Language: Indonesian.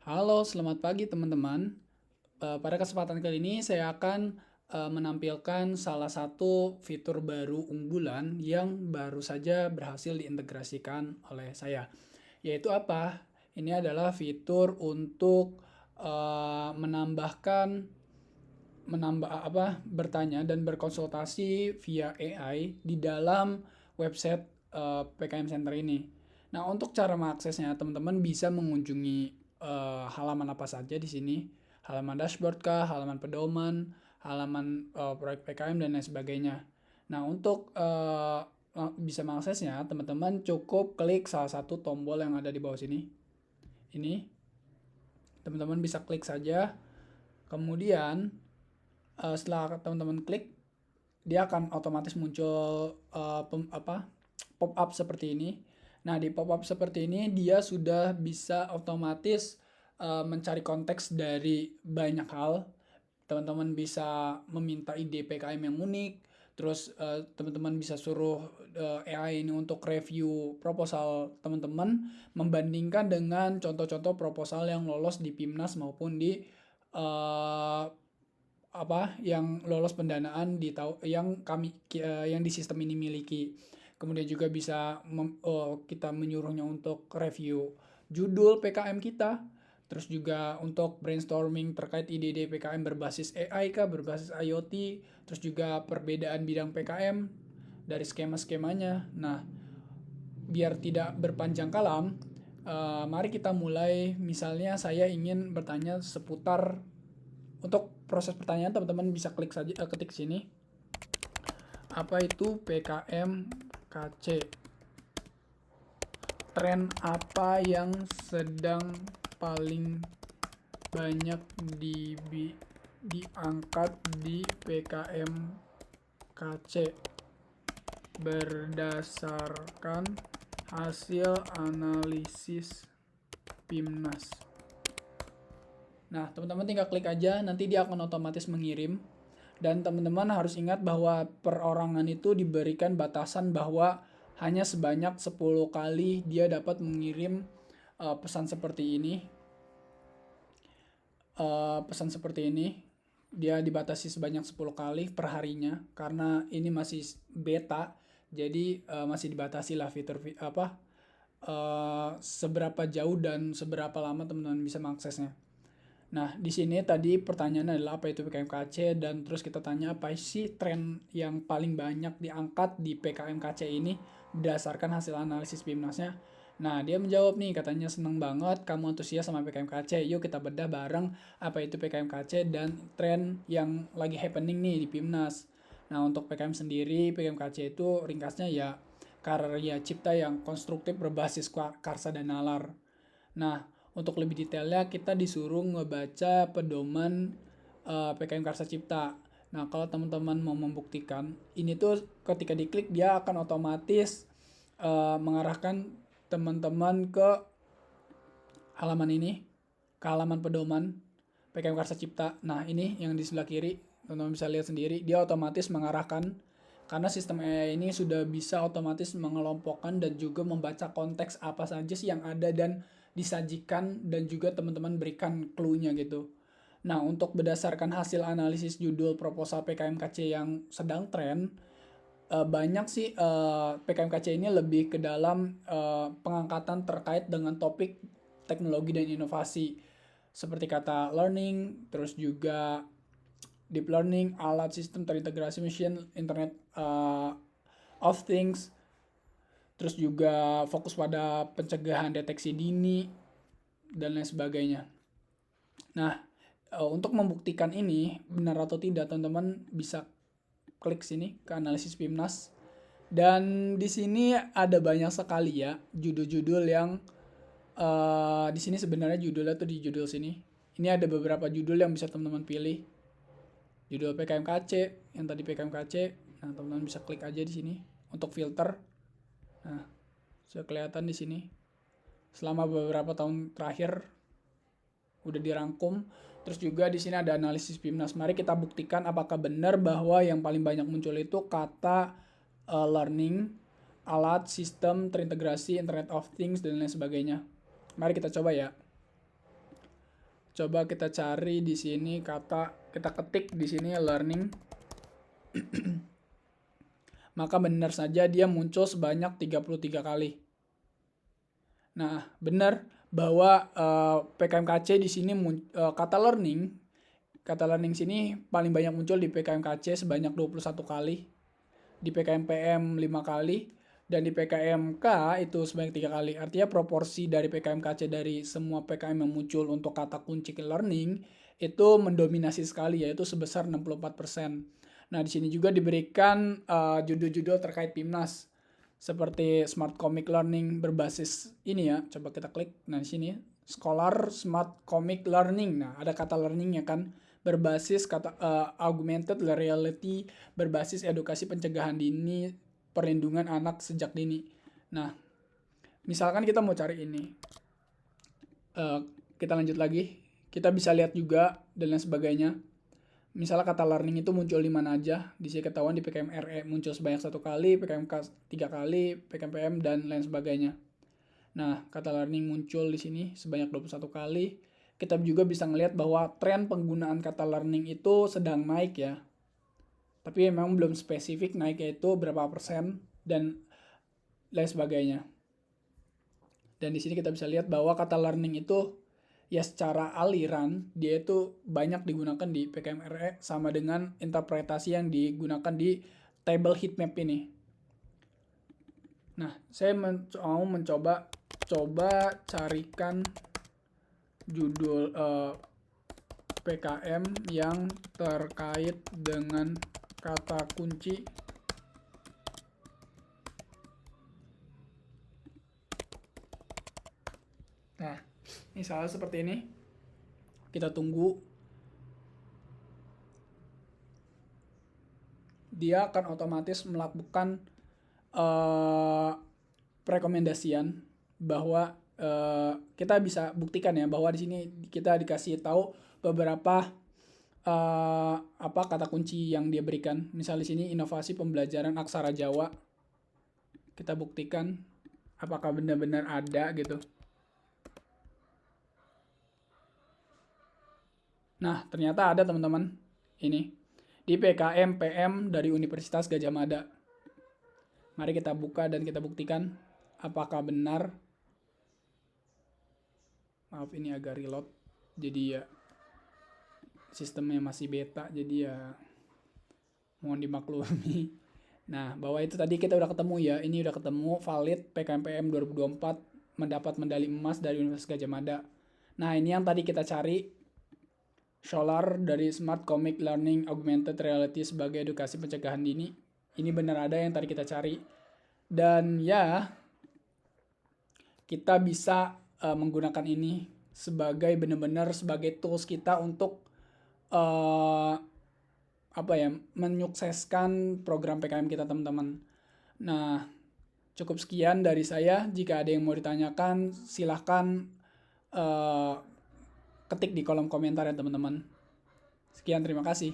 Halo, selamat pagi teman-teman. Pada kesempatan kali ini saya akan menampilkan salah satu fitur baru unggulan yang baru saja berhasil diintegrasikan oleh saya. Yaitu apa? Ini adalah fitur untuk bertanya dan berkonsultasi via AI di dalam website PKM Center ini. Nah, untuk cara mengaksesnya, teman-teman bisa mengunjungi halaman apa saja di sini. Halaman dashboard kah, halaman pedoman, halaman proyek PKM dan lain sebagainya. Nah, untuk bisa mengaksesnya, teman-teman cukup klik salah satu tombol yang ada di bawah sini. Ini, teman-teman bisa klik saja. Kemudian, setelah teman-teman klik, dia akan otomatis muncul pop up seperti ini. Nah, di pop up seperti ini dia sudah bisa otomatis mencari konteks dari banyak hal. Teman-teman bisa meminta ide PKM yang unik, terus teman-teman bisa suruh AI ini untuk review proposal teman-teman, membandingkan dengan contoh-contoh proposal yang lolos di PIMNAS maupun di uh, yang lolos pendanaan yang di sistem ini miliki. Kemudian juga bisa kita menyuruhnya untuk review judul PKM kita, terus juga untuk brainstorming terkait ide-ide PKM berbasis AI kah, berbasis IoT, terus juga perbedaan bidang PKM dari skema-skemanya. Nah, biar tidak berpanjang kalam, mari kita mulai. Misalnya saya ingin bertanya seputar, untuk proses pertanyaan teman-teman bisa klik saja, ketik sini apa itu PKM KC, tren apa yang sedang paling banyak diangkat di PKM KC berdasarkan hasil analisis PIMNAS. Nah, teman-teman tinggal klik aja, nanti dia akan otomatis mengirim. Dan teman-teman harus ingat bahwa perorangan itu diberikan batasan bahwa hanya sebanyak 10 kali dia dapat mengirim pesan seperti ini. Pesan seperti ini dia dibatasi sebanyak 10 kali per harinya karena ini masih beta. Jadi masih dibatasi lah fitur seberapa jauh dan seberapa lama teman-teman bisa mengaksesnya. Nah, di sini tadi pertanyaannya adalah apa itu PKMKC, dan terus kita tanya apa sih tren yang paling banyak diangkat di PKMKC ini berdasarkan hasil analisis PIMNAS-nya. Nah, dia menjawab nih, katanya seneng banget kamu antusias sama PKMKC. Yuk kita bedah bareng apa itu PKMKC dan tren yang lagi happening nih di PIMNAS. Nah, untuk PKM sendiri, PKMKC itu ringkasnya ya karya cipta yang konstruktif berbasis karsa dan nalar. Nah, untuk lebih detailnya kita disuruh ngebaca pedoman PKM Karsa Cipta. Nah, kalau teman-teman mau membuktikan, ini tuh ketika diklik dia akan otomatis mengarahkan teman-teman ke halaman ini, ke halaman pedoman PKM Karsa Cipta. Nah, ini yang di sebelah kiri, teman-teman bisa lihat sendiri, dia otomatis mengarahkan karena sistem AI ini sudah bisa otomatis mengelompokkan dan juga membaca konteks apa saja sih yang ada dan disajikan, dan juga teman-teman berikan clue-nya gitu. Nah, untuk berdasarkan hasil analisis judul proposal PKMKC yang sedang tren, banyak sih PKMKC ini lebih ke dalam pengangkatan terkait dengan topik teknologi dan inovasi seperti kata learning, terus juga deep learning, alat sistem terintegrasi machine, internet of things, terus juga fokus pada pencegahan deteksi dini dan lain sebagainya. Nah, untuk membuktikan ini benar atau tidak, teman-teman bisa klik sini ke analisis PIMNAS. Dan di sini ada banyak sekali ya judul-judul yang di sini sebenarnya judulnya tuh di judul sini. Ini ada beberapa judul yang bisa teman-teman pilih. Judul PKMKC, yang tadi PKMKC. Nah, teman-teman bisa klik aja di sini untuk filter. Nah, sudah kelihatan di sini. Selama beberapa tahun terakhir udah dirangkum. Terus juga di sini ada analisis PIMNAS. Mari kita buktikan apakah benar bahwa yang paling banyak muncul itu kata learning, alat, sistem terintegrasi, Internet of Things dan lain sebagainya. Mari kita coba ya. Coba kita cari di sini kata, kita ketik di sini learning. Maka benar saja dia muncul sebanyak 33 kali. Nah, benar bahwa PKMKC di sini kata learning sini paling banyak muncul di PKMKC sebanyak 21 kali, di PKMPM 5 kali, dan di PKMK itu sebanyak 3 kali. Artinya proporsi dari PKMKC dari semua PKM yang muncul untuk kata kunci learning itu mendominasi sekali, yaitu sebesar 64%. Nah, di sini juga diberikan judul-judul terkait PIMNAS seperti Smart Comic Learning berbasis ini ya. Coba kita klik. Nah, di sini Scholar Smart Comic Learning. Nah, ada kata learning ya kan, berbasis kata augmented reality, berbasis edukasi pencegahan dini, perlindungan anak sejak dini. Nah, misalkan kita mau cari ini, kita lanjut lagi, kita bisa lihat juga dan lain sebagainya. Misalnya kata learning itu muncul di mana aja, di sini ketahuan di PKM-RE muncul sebanyak 1 kali, PKMK 3 kali, PKMPM dan lain sebagainya. Nah, kata learning muncul di sini sebanyak 21 kali. Kita juga bisa ngelihat bahwa tren penggunaan kata learning itu sedang naik ya. Tapi memang belum spesifik naiknya itu berapa persen dan lain sebagainya. Dan di sini kita bisa lihat bahwa kata learning itu ya secara aliran dia itu banyak digunakan di PKM-RE sama dengan interpretasi yang digunakan di table heatmap ini. Nah, saya mau mencoba carikan judul PKM yang terkait dengan kata kunci Nah, misalnya seperti ini. Kita tunggu. Dia akan otomatis melakukan rekomendasian bahwa kita bisa buktikan ya bahwa di sini kita dikasih tahu beberapa kata kunci yang dia berikan. Misal di sini inovasi pembelajaran aksara Jawa. Kita buktikan apakah benar-benar ada gitu. Nah, ternyata ada teman-teman. Ini di PKM PM dari Universitas Gadjah Mada. Mari kita buka dan kita buktikan apakah benar. Maaf ini agak reload. Jadi ya sistemnya masih beta, jadi ya mohon dimaklumi. Nah, bahwa itu tadi kita udah ketemu ya. Ini udah ketemu valid PKMPM 2024 mendapat medali emas dari Universitas Gadjah Mada. Nah, ini yang tadi kita cari. Scholar dari Smart Comic Learning Augmented Reality sebagai edukasi pencegahan dini. Ini benar ada yang tadi kita cari. Dan ya, kita bisa menggunakan ini sebagai benar-benar sebagai tools kita untuk menyukseskan program PKM kita teman-teman. Nah, cukup sekian dari saya. Jika ada yang mau ditanyakan, silahkan ketik di kolom komentar ya teman-teman. Sekian, terima kasih.